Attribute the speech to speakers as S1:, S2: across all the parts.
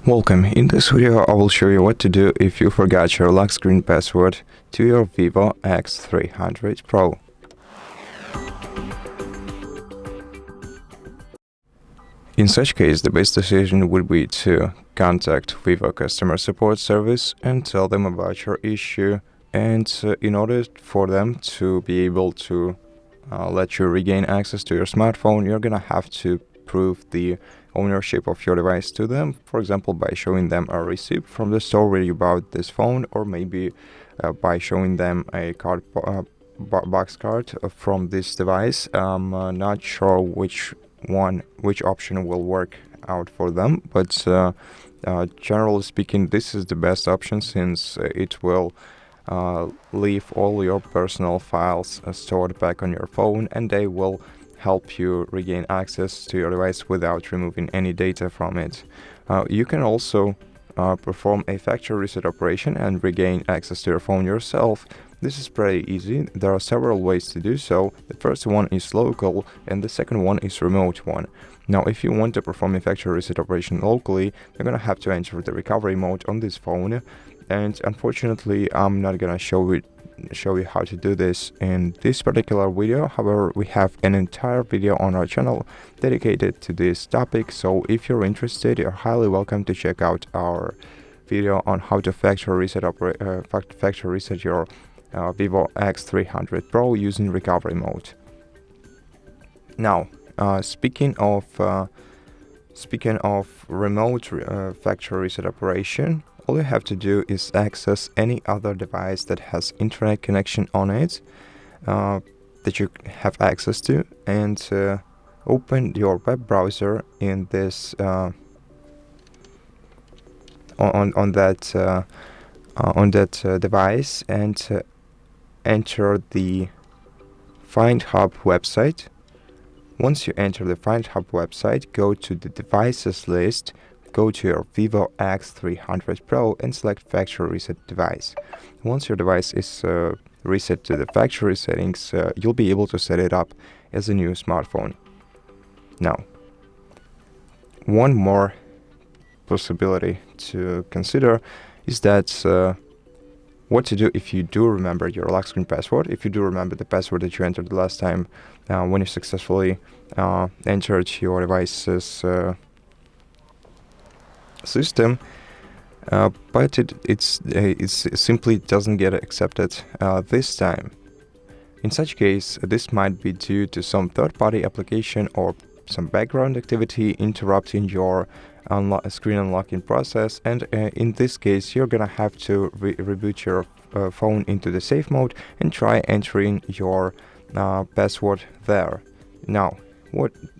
S1: Welcome. In this video I will show you what to do if you forgot your lock screen password to your VIVO X300 Pro. In such case, the best decision would be to contact VIVO customer support service and tell them about your issue, and in order for them to be able to let you regain access to your smartphone, you're gonna have to prove the ownership of your device to them, for example by showing them a receipt from the store where you bought this phone, or maybe by showing them a box card from this device. I'm not sure which option will work out for them, but generally speaking, this is the best option, since it will leave all your personal files stored back on your phone, and they will help you regain access to your device without removing any data from it. You can also perform a factory reset operation and regain access to your phone yourself. This is pretty easy. There are several ways to do so. The first one is local and the second one is remote one. Now, if you want to perform a factory reset operation locally, you're gonna have to enter the recovery mode on this phone, and unfortunately I'm not gonna show you how to do this in this particular video. However, we have an entire video on our channel dedicated to this topic, so if you're interested, you're highly welcome to check out our video on how to factory reset your VIVO X300 Pro using recovery mode. Now, speaking of remote factory reset operation, all you have to do is access any other device that has internet connection on it that you have access to, and open your web browser in this on that device, and enter the FindHub website. Once you enter the FindHub website, go to the devices list, go to your VIVO X300 Pro and select factory reset device. Once your device is reset to the factory settings, you'll be able to set it up as a new smartphone. Now, one more possibility to consider is that what to do if you do remember your lock screen password, if you do remember the password that you entered the last time when you successfully entered your device's system, but it simply doesn't get accepted this time. In such case, this might be due to some third-party application or some background activity interrupting your screen unlocking process, and in this case you're gonna have to reboot your phone into the safe mode and try entering your password there. Now,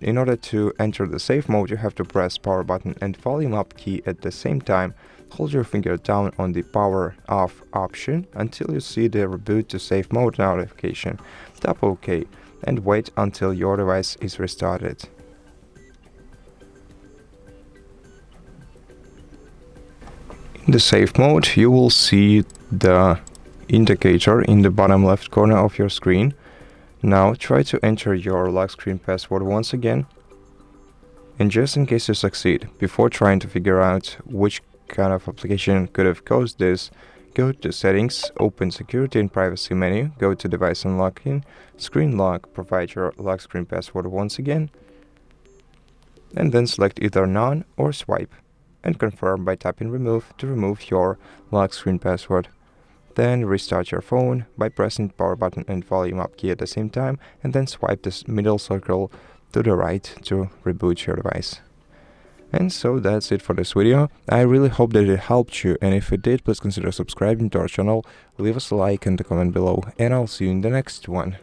S1: in order to enter the safe mode, you have to press power button and volume up key at the same time. Hold your finger down on the power off option until you see the reboot to safe mode notification. Tap OK and wait until your device is restarted. In the safe mode, you will see the indicator in the bottom left corner of your screen. Now try to enter your lock screen password once again, and just in case you succeed, before trying to figure out which kind of application could have caused this, go to settings, open security and privacy menu, go to device unlocking, screen lock, provide your lock screen password once again, and then select either none or swipe, and confirm by tapping remove to remove your lock screen password. Then restart your phone by pressing power button and volume up key at the same time, and then swipe this middle circle to the right to reboot your device. And so that's it for this video. I really hope that it helped you, and if it did, please consider subscribing to our channel, leave us a like and a comment below, and I'll see you in the next one.